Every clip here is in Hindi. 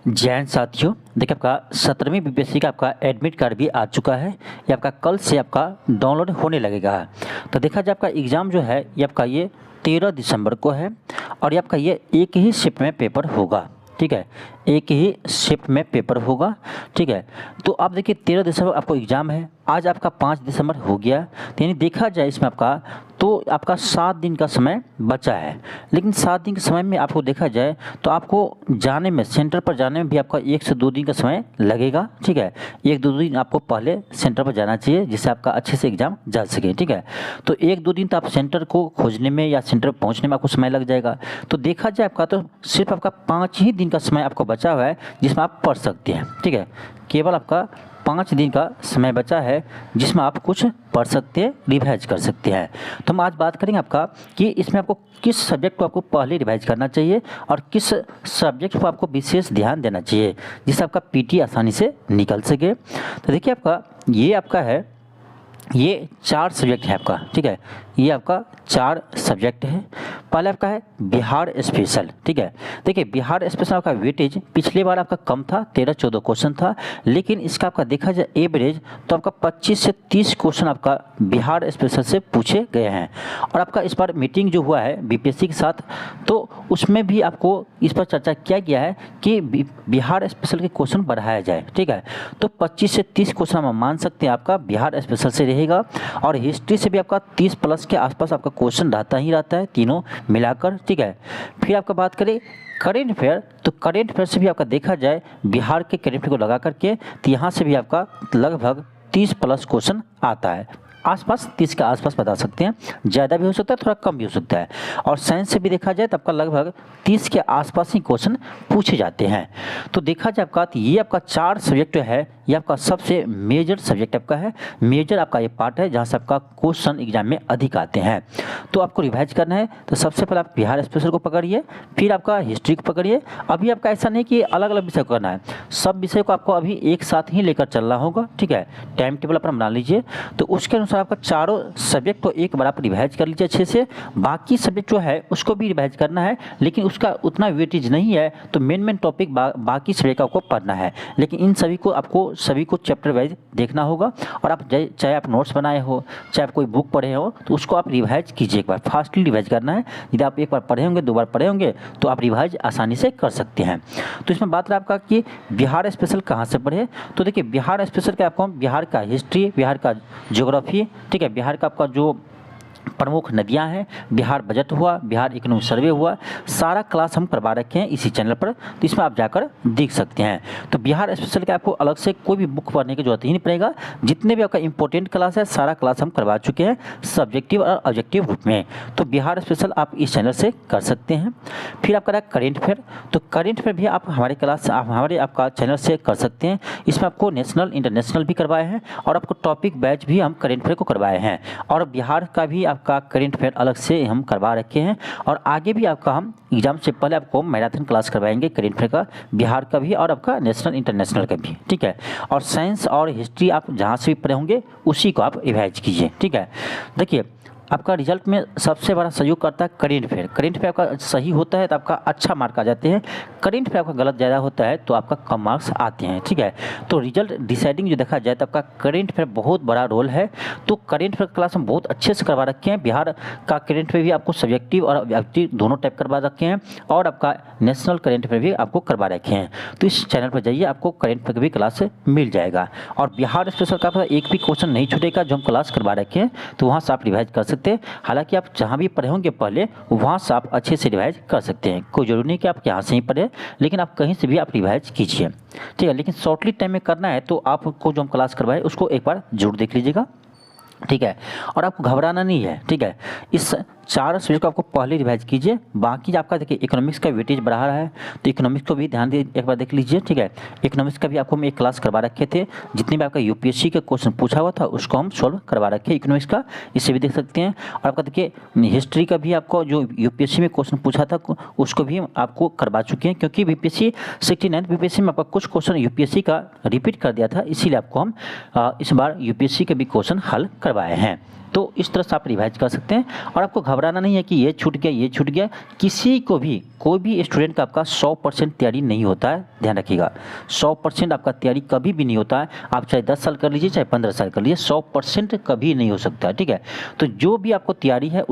जय हिंद साथियों, देखिए आपका 17वीं बीपीएससी का आपका एडमिट कार्ड भी आ चुका है। ये आपका कल से आपका डाउनलोड होने लगेगा। तो देखा जाए आपका एग्ज़ाम जो है ये आपका ये 13 दिसंबर को है और ये आपका ये एक ही शिफ्ट में पेपर होगा। ठीक है, एक ही शिफ्ट में पेपर होगा। ठीक है, तो आप देखिए 13 दिसंबर आपको एग्ज़ाम है, आज आपका 5 दिसंबर हो गया। तो यानी देखा जाए इसमें आपका तो आपका 7 दिन का समय बचा है। लेकिन 7 दिन के समय में आपको देखा जाए तो आपको जाने में, सेंटर पर जाने में भी आपका 1 से 2 दिन का समय लगेगा। ठीक है, 1-2 दिन आपको पहले सेंटर पर जाना चाहिए जिससे आपका अच्छे से एग्ज़ाम जा सके। ठीक है, तो 1-2 दिन तो आप सेंटर को खोजने में या सेंटर पर पहुँचने में आपको समय लग जाएगा। तो देखा जाए आपका तो सिर्फ आपका 5 ही दिन का समय आपको बचा हुआ है जिसमें आप पढ़ सकते हैं। ठीक है, केवल आपका 5 दिन का समय बचा है जिसमें आप कुछ पढ़ सकते हैं, रिवाइज कर सकते हैं। तो हम आज बात करेंगे आपका कि इसमें आपको किस सब्जेक्ट को आपको पहले रिवाइज करना चाहिए और किस सब्जेक्ट को आपको विशेष ध्यान देना चाहिए जिससे आपका पीटी आसानी से निकल सके। तो देखिए आपका ये आपका है, ये 4 सब्जेक्ट है आपका। ठीक है, ये आपका 4 सब्जेक्ट है। पहले आपका है बिहार स्पेशल। ठीक है, देखिए बिहार स्पेशल आपका वेटेज पिछले बार आपका कम था, 13-14 क्वेश्चन था, लेकिन इसका आपका देखा जाए एवरेज तो आपका 25 से 30 क्वेश्चन आपका बिहार स्पेशल से पूछे गए हैं। और आपका इस बार मीटिंग जो हुआ है बीपीएससी के साथ तो उसमें भी आपको इस पर चर्चा किया गया है कि बिहार स्पेशल के क्वेश्चन बढ़ाया जाए। ठीक है, तो 25 से 30 क्वेश्चन हम मान सकते हैं आपका बिहार स्पेशल से रहेगा। और हिस्ट्री से भी आपका 30 प्लस के आसपास आपका क्वेश्चन रहता ही रहता है, तीनों मिलाकर। ठीक है, फिर आपका बात करें करेंट अफेयर, तो करेंट अफेयर से भी आपका देखा जाए बिहार के करेंट अफेयर को लगा करके तो यहाँ से भी आपका लगभग 30 प्लस क्वेश्चन आता है। आसपास 30 के आसपास बता सकते हैं, ज़्यादा भी हो सकता है, थोड़ा कम भी हो सकता है। और साइंस से भी देखा जाए तो आपका लगभग 30 के आसपास ही क्वेश्चन पूछे जाते हैं। तो देखा जाए आपका तो ये आपका 4 सब्जेक्ट है, ये आपका सबसे मेजर सब्जेक्ट आपका है, मेजर आपका ये पार्ट है जहाँ से आपका क्वेश्चन एग्जाम में अधिक आते हैं। तो आपको रिवाइज करना है तो सबसे पहले आप बिहार स्पेशल को पकड़िए, फिर आपका हिस्ट्री को पकड़िए। अभी आपका ऐसा नहीं कि अलग अलग विषय को करना है, सब विषय को आपको अभी एक साथ ही लेकर चलना होगा। ठीक है, टाइम टेबल अपना बना लीजिए, तो उसके अनुसार आपका चारों सब्जेक्ट को एक बार आप रिवाइज कर लीजिए अच्छे से। बाकी सब्जेक्ट जो है उसको भी रिवाइज करना है, लेकिन उसका उतना वेटेज नहीं है, तो मेन टॉपिक बाकी सब्जेक्ट का आपको पढ़ना है। लेकिन इन सभी को आपको सभी को चैप्टर वाइज देखना होगा। और आप चाहे आप नोट्स बनाए हो, चाहे आप कोई बुक पढ़े हो, तो उसको आप रिवाइज कीजिए, एक बार फास्टली रिवाइज करना है। यदि आप एक बार पढ़े होंगे, 2 बार पढ़े होंगे तो आप रिवाइज आसानी से कर सकते हैं। तो इसमें बात रहा आपका कि बिहार स्पेशल कहाँ से पढ़े, तो देखिए बिहार स्पेशल का आपको बिहार का हिस्ट्री, बिहार का ज्योग्राफी, ठीक है, बिहार का आपका जो प्रमुख नदियां हैं, बिहार बजट हुआ, बिहार इकोनॉमिक सर्वे हुआ, सारा क्लास हम करवा रखे हैं इसी चैनल पर, तो इसमें आप जाकर देख सकते हैं। तो बिहार स्पेशल का आपको अलग से कोई भी बुक पढ़ने की जरूरत ही नहीं पड़ेगा, जितने भी आपका इंपॉर्टेंट क्लास है सारा क्लास हम करवा चुके हैं सब्जेक्टिव और ऑब्जेक्टिव रूप में। तो बिहार स्पेशल आप इस चैनल से कर सकते हैं। फिर आपका रहा करेंट अफेयर, तो करेंट अफेयर भी आप हमारे क्लास हमारे आपका चैनल से कर सकते हैं। इसमें आपको नेशनल इंटरनेशनल भी करवाए हैं और आपको टॉपिक बैच भी हम करेंट अफेयर को करवाए हैं। और बिहार का भी आपका करेंट अफेयर अलग से हम करवा रखे हैं। और आगे भी आपका हम एग्जाम से पहले आपको मैराथन क्लास करवाएंगे करेंट अफेयर का, बिहार का भी और आपका नेशनल इंटरनेशनल का भी। ठीक है, और साइंस और हिस्ट्री आप जहाँ से भी पढ़े होंगे उसी को आप रिवाइज कीजिए। ठीक है, देखिए आपका रिजल्ट में सबसे बड़ा सहयोग करता है करेंट अफेयर। करेंट अफेयर आपका सही होता है तो आपका अच्छा मार्क आ जाते हैं, करेंट अफेयर आपका गलत ज़्यादा होता है तो आपका कम मार्क्स आते हैं। ठीक है, तो रिजल्ट डिसाइडिंग जो देखा जाए तो आपका करेंट अफेयर बहुत बड़ा रोल है। तो करेंट अफेयर क्लास हम बहुत अच्छे से करवा रखे हैं। बिहार का करेंट अफेयर भी आपको सब्जेक्टिव और ऑब्जेक्टिव दोनों टाइप करवा रखे हैं, और आपका नेशनल करेंट अफेयर भी आपको करवा रखे हैं। तो इस चैनल पर जाइए, आपको करेंट अफेयर का भी क्लास मिल जाएगा। और बिहार स्पेशल का एक भी क्वेश्चन नहीं छूटेगा जो हम क्लास करवा रखे हैं, तो वहाँ से आप रिवाइज कर सकते हैं। हालांकि आप जहाँ भी पढ़े होंगे पहले वहाँ से आप अच्छे से रिवाइज कर सकते हैं, कोई जरूरी नहीं कि आप यहाँ से ही पढ़े, लेकिन आप कहीं से भी आप रिवाइज कीजिए। ठीक है, लेकिन शॉर्टली टाइम में करना है तो आपको जो हम क्लास करवाए उसको एक बार जरूर देख लीजिएगा। ठीक है, और आपको घबराना नहीं है। ठीक है, इस 4 सब्जेक्ट को आपको पहले रिवाइज कीजिए। बाकी आपका देखिए इकोनॉमिक्स का वेटेज बढ़ा रहा है तो इकोनॉमिक्स को भी ध्यान दे एक बार देख लीजिए। ठीक है, इकोनॉमिक्स का भी आपको हम एक क्लास करवा रखे थे, जितने भी आपका यूपीएससी का क्वेश्चन पूछा हुआ था उसको हम सॉल्व करवा रखे हैं इकोनॉमिक्स का, इससे भी देख सकते हैं। और आपका देखिए हिस्ट्री का भी आपको जो यूपीएससी में क्वेश्चन पूछा था उसको भी आपको करवा चुके हैं, क्योंकि बीपीएससी 69 बीपीएससी में आपका कुछ क्वेश्चन यूपीएससी का रिपीट कर दिया था, इसीलिए आपको हम इस बार यूपीएससी के भी क्वेश्चन हल करवाए हैं। तो इस तरह से आप रिवाइज कर सकते हैं और आपको घबराना नहीं है कि ये छूट गया। किसी को भी, कोई भी स्टूडेंट का आपका 100% तैयारी नहीं होता है, ध्यान रखिएगा। 100% आपका तैयारी कभी भी नहीं होता है। आप चाहे 10 साल कर लीजिए, चाहे 15 साल कर लीजिए, 100% कभी नहीं हो सकता है, ठीक है। तो जो भी आपको तैयारी है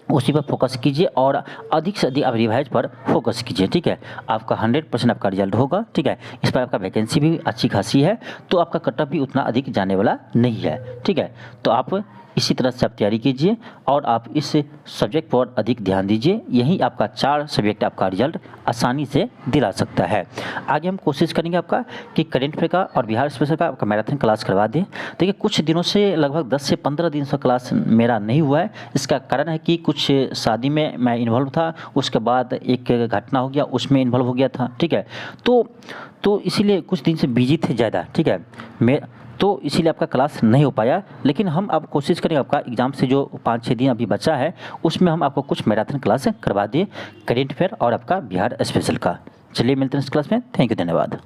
उसी पर फोकस कीजिए और अधिक से अधिक आप रिवाइज पर फोकस कीजिए, ठीक है। आपका 100% आपका रिजल्ट होगा, ठीक है। इस पर आपका वैकेंसी भी अच्छी खासी है, तो आपका कट ऑफ भी उतना अधिक जाने वाला नहीं है, ठीक है। तो आप इसी तरह से आप तैयारी कीजिए और आप इस सब्जेक्ट पर अधिक ध्यान दीजिए। यही आपका 4 सब्जेक्ट आपका रिजल्ट आसानी से दिला सकता है। आगे हम कोशिश करेंगे आपका कि करेंट अफेयर का और बिहार स्पेशल का आपका मैराथन क्लास करवा दें। देखिए कुछ दिनों से लगभग 10 से 15 दिन से क्लास मेरा नहीं हुआ है। इसका कारण है कि कुछ शादी में मैं इन्वॉल्व था, उसके बाद एक घटना हो गया, उसमें इन्वॉल्व हो गया था, ठीक है। तो इसीलिए कुछ दिन से बिजी थे ज़्यादा, ठीक है। तो इसीलिए आपका क्लास नहीं हो पाया, लेकिन हम अब कोशिश करेंगे आपका एग्ज़ाम से जो 5-6 दिन अभी बचा है उसमें हम आपको कुछ मैराथन क्लास करवा दिए, करेंट अफेयर और आपका बिहार स्पेशल का। चलिए मिलते हैं इस क्लास में। थैंक यू, धन्यवाद।